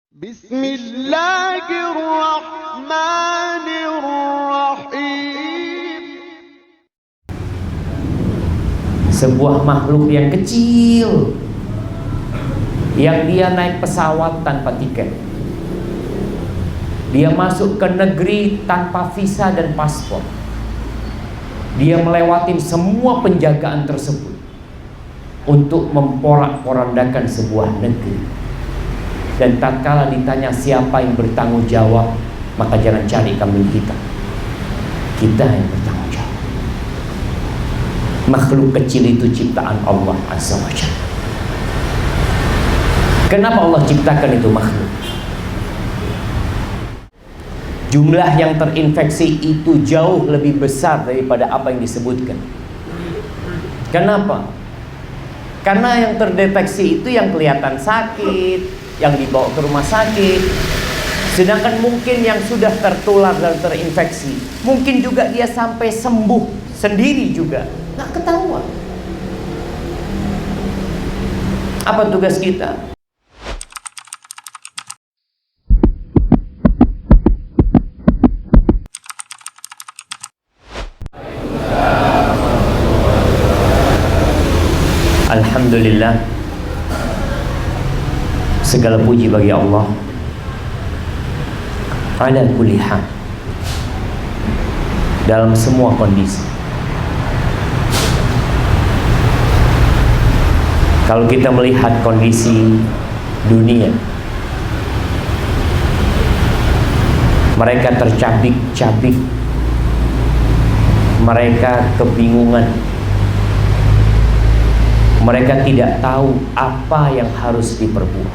Bismillahirrahmanirrahim. Sebuah makhluk yang kecil, yang dia naik pesawat tanpa tiket, dia masuk ke negeri tanpa visa dan paspor, dia melewati semua penjagaan tersebut untuk memporak-porandakan sebuah negeri. Dan tatkala ditanya siapa yang bertanggung jawab, maka jangan cari kambing hitam, kita yang bertanggung jawab. Makhluk kecil itu ciptaan Allah Azza wa Jalla. Kenapa Allah ciptakan itu makhluk? Jumlah yang terinfeksi itu jauh lebih besar daripada apa yang disebutkan. Kenapa? Karena yang terdeteksi itu yang kelihatan sakit, yang dibawa ke rumah sakit. Sedangkan mungkin yang sudah tertular dan terinfeksi, mungkin juga dia sampai sembuh sendiri juga, nggak ketahuan. Apa tugas kita? Alhamdulillah, segala puji bagi Allah ala kulli hal, dalam semua kondisi. Kalau kita melihat kondisi dunia, mereka tercabik-cabik, mereka kebingungan, mereka tidak tahu apa yang harus diperbuat,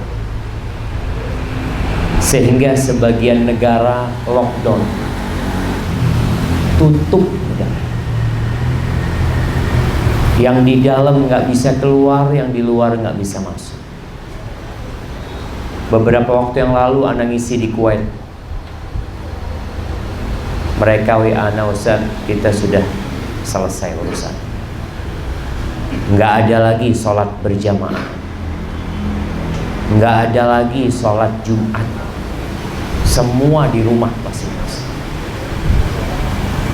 sehingga sebagian negara lockdown, tutup negara. Yang di dalam nggak bisa keluar, yang di luar nggak bisa masuk. Beberapa waktu yang lalu Anda ngisi di Kuwait, mereka WA, Ustaz, kita sudah selesai urusan, nggak ada lagi sholat berjamaah, nggak ada lagi sholat Jumat, semua di rumah masing-masing.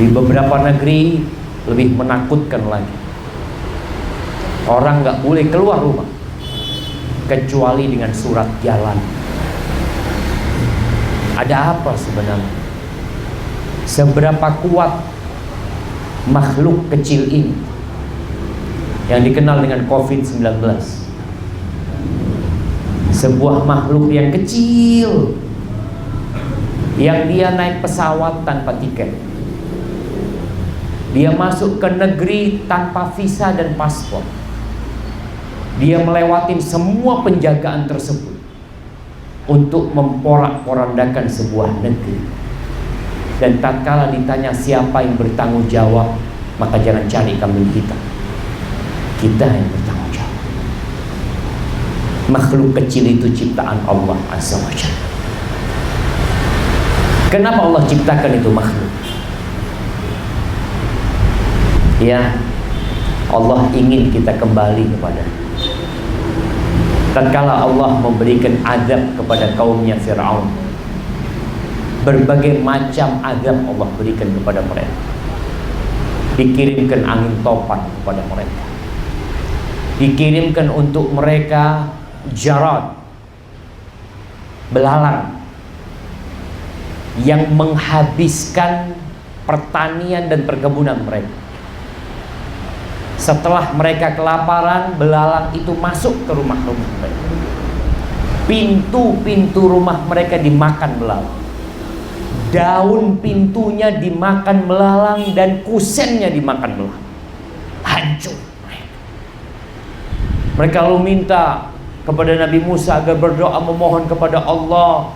Di beberapa negeri lebih menakutkan lagi, orang nggak boleh keluar rumah kecuali dengan surat jalan. Ada apa sebenarnya? Seberapa kuat makhluk kecil ini yang dikenal dengan COVID-19? Sebuah makhluk yang kecil, yang dia naik pesawat tanpa tiket, dia masuk ke negeri tanpa visa dan paspor, dia melewati semua penjagaan tersebut untuk memporak-porandakan sebuah negeri. Dan tatkala ditanya siapa yang bertanggung jawab, maka jangan cari kambing hitam, kita yang bertanggung jawab. Makhluk kecil itu ciptaan Allah Azza wa Jalla. Kenapa Allah ciptakan itu makhluk? Ya, Allah ingin kita kembali kepada. Tatkala Allah memberikan azab kepada kaumnya Fir'aun, berbagai macam azab Allah berikan kepada mereka. Dikirimkan angin topan kepada mereka, dikirimkan untuk mereka jarad, belalang, yang menghabiskan pertanian dan perkebunan mereka. Setelah mereka kelaparan, belalang itu masuk ke rumah-rumah mereka. Pintu-pintu rumah mereka dimakan belalang, daun pintunya dimakan belalang, dan kusennya dimakan belalang. Hancur mereka. Mereka lalu minta kepada Nabi Musa agar berdoa memohon kepada Allah,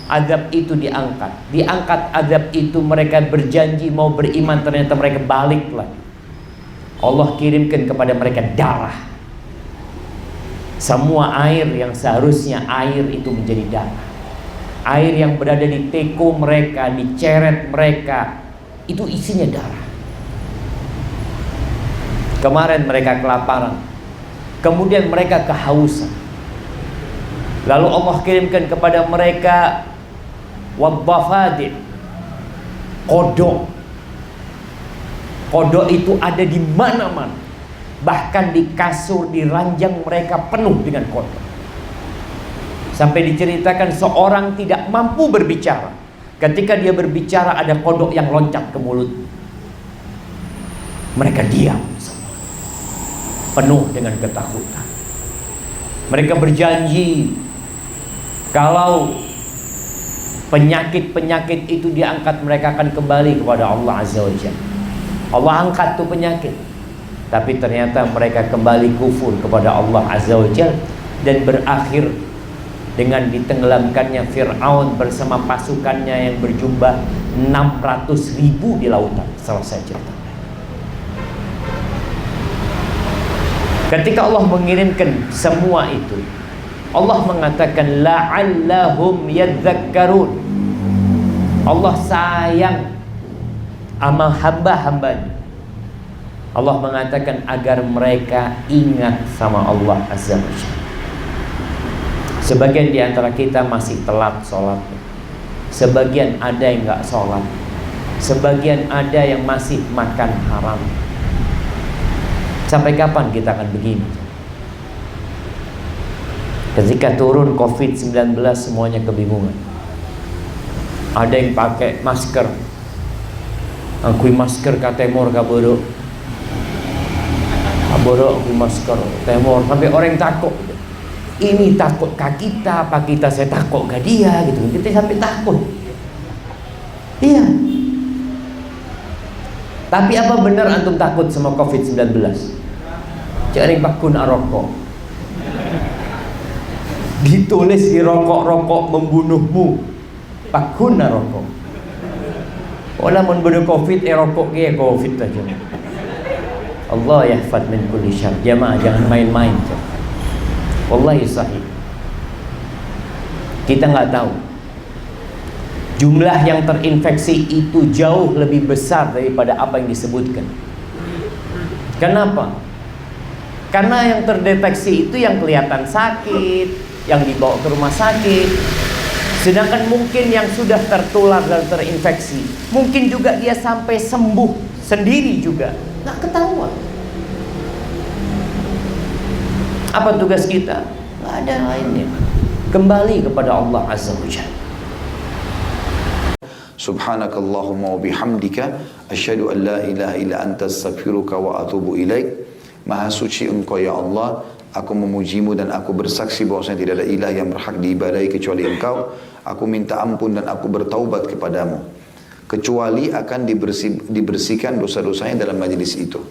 azab itu diangkat. Diangkat azab itu, mereka berjanji mau beriman, ternyata mereka balik lagi. Allah kirimkan kepada mereka darah. Semua air yang seharusnya air itu menjadi darah. Air yang berada di teko mereka, di ceret mereka, itu isinya darah. Kemarin mereka kelaparan, kemudian mereka kehausan. Lalu Allah kirimkan kepada mereka wadhafadid, kodok. Kodok itu ada di mana-mana. Bahkan di kasur, di ranjang mereka penuh dengan kodok. Sampai diceritakan seorang tidak mampu berbicara. Ketika dia berbicara ada kodok yang loncat ke mulut. Mereka diam semua, penuh dengan ketakutan. Mereka berjanji kalau penyakit-penyakit itu diangkat, mereka akan kembali kepada Allah Azza wa Jalla. Allah angkat tuh penyakit, tapi ternyata mereka kembali kufur kepada Allah Azza wa Jalla, dan berakhir dengan ditenggelamkannya Fir'aun bersama pasukannya yang berjumlah 600.000 di lautan. Selesai cerita. Ketika Allah mengirimkan semua itu, Allah mengatakan la'allahum yadzakkarun. Allah sayang sama hamba-hambanya. Allah mengatakan agar mereka ingat sama Allah Azza wa Jalla. Sebagian di antara kita masih telat sholat, sebagian ada yang nggak sholat, sebagian ada yang masih makan haram. Sampai kapan kita akan begini? Ketika turun COVID-19 semuanya kebingungan. Ada yang pakai masker, angkui masker ka temor ka borok, angkui masker temor, sampai orang takut. Ini takut kah kita, apa kita saya takut kah dia gitu. Kita sampai takut. Iya. Tapi apa benar antum takut sama COVID-19? Jangan pakun rokok. Ditulis di rokok-rokok membunuhmu. Pakun rokok. Wala membunuh COVID, rokok ke COVID aja. Allah yahfad min kulli syarr. Jamaah jangan main-main. Wallahi sahih. Kita nggak tahu jumlah yang terinfeksi itu jauh lebih besar daripada apa yang disebutkan. Kenapa? Karena yang terdeteksi itu yang kelihatan sakit, yang dibawa ke rumah sakit. Sedangkan mungkin yang sudah tertular dan terinfeksi, mungkin juga dia sampai sembuh sendiri juga, nggak ketahuan. Apa tugas kita? Nggak ada lainnya. Kembali kepada Allah Azza wa Jalla. Subhanakallahumma wa bihamdika asyhadu an la ilaha illa anta astaghfiruka wa atubu ilaik. Maha suci Engkau ya Allah, aku memujimu dan aku bersaksi bahwasanya tidak ada ilah yang berhak diibadahi kecuali Engkau. Aku minta ampun dan aku bertaubat kepadamu, kecuali akan dibersihkan dosa-dosanya dalam majlis itu.